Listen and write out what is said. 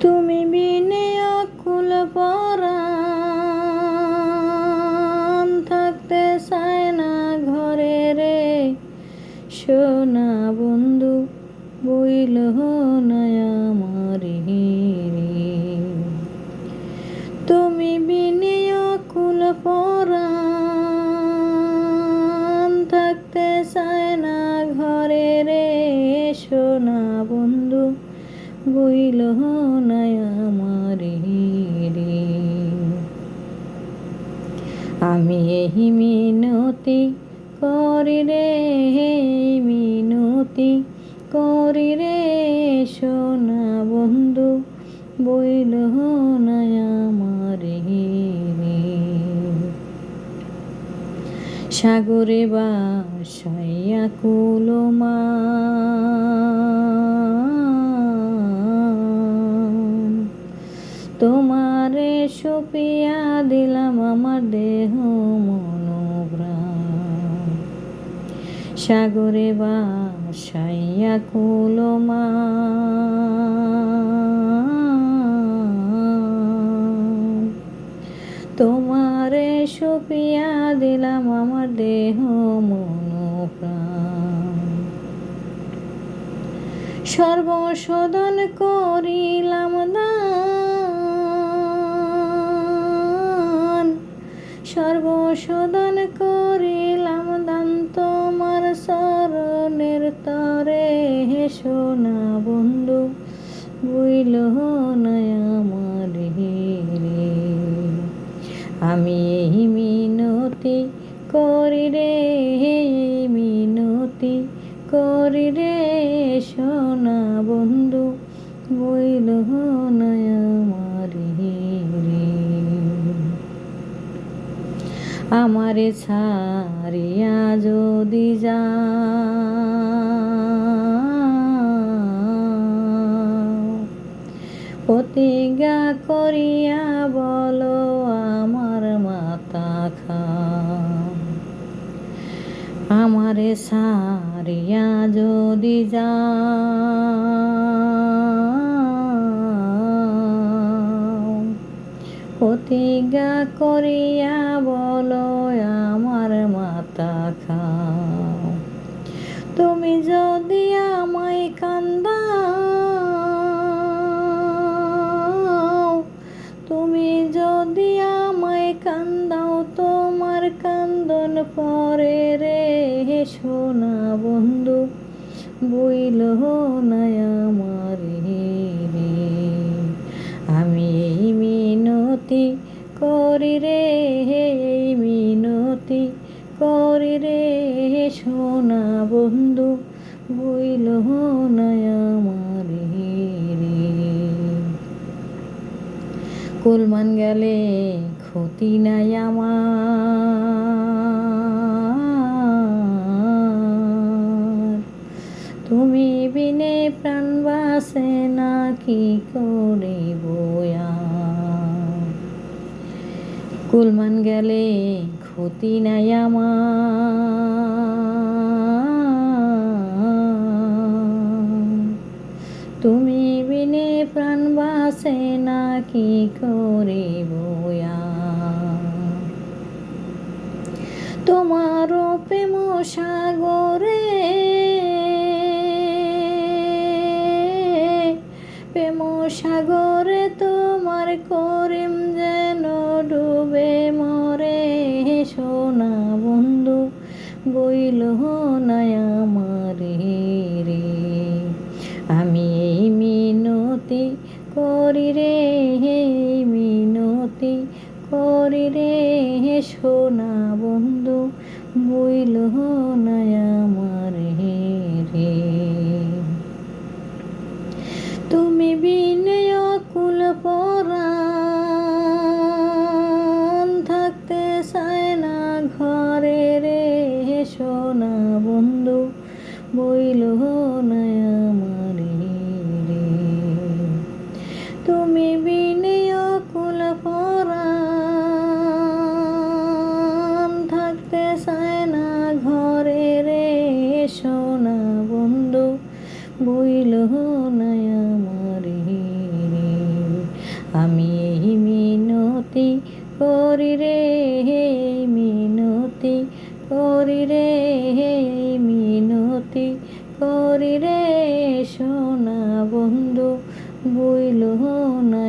তুমি বিনে অকুল পরাণ, থাকতে চায় না ঘরে রে সোনা বন্ধু, বইল না আমার রে। তুমি বিনে অকুল পরাণ, থাকতে চায় না ঘরে রে সোনা বন্ধু, বইল না আমার রে। আমি এই মিনতি করি রে, মিনতি করি রে সোনা বন্ধু, বইল না আমার রে। সাগরে বাসাইয়া কুলমা, তোমারে সুপিয়া দিলাম আমার দেহ মন প্রাণ। সাগরে বাসাইয়া কুলমা, তোমারে সুপিয়া দিলাম আমার দেহ মন প্রাণ। সর্বশোধন করিলাম দান, সর্বশোধন করিলাম দান তোমার চরণের তরে সোনা বন্ধু, বইল না আমার রে। আমি এই মিনতি করি রে, মিনতি করি রে সোনা বন্ধু, বইল না আমার রে। আমারে ছাড়িয়া যদি যাও, প্রতিজ্ঞা করিয়া বলো আমার মাথা খাও। আমারে ছাড়িয়া যদি যাও, প্রতিজ্ঞা করিয়া বলো আমার মাথা খাও। তুমি যদি আমায় কান্দাও, তুমি যদি আমায় কান্দাও, তোমার কান্দন পরে রে সোনা বন্ধু, বইল না আমার রে। আমি এই মিনতি করি রে, মিনতি করি রে সোনা বন্ধু, বইল না আমার রে। কুলমান গেলে ক্ষতি নাই আমার, তুমি বিনে প্রাণ বাসে না কি করিব আর। কুলমান গেলে ক্ষতি নাই আমার, তুমি বিনে প্রাণ বাসে না কি করিব আর। তোমার প্রেম সাগরে, প্রেম সাগরে তোমার করিম যেন ডুবে মরে সোনা বন্ধু, বইল না আমার রে। আমি এই মিনতি করি রে, মিনতি করি রে সোনা বন্ধু, বইল না আমার রে। তুমি বিনে অকুল পরাণ, থাকতে চায় না ঘরে রে সোনা বন্ধু, বইল না আমার রে। তুমি বিনে অকুল পরাণ, থাকতে চায় না ঘরে রে সোনা বন্ধু, বইল না আমার রে। আমি এই মিনতি করি রে, মিনতি করি রে, মিনতি করি রে, সোনা বন্ধু বইল না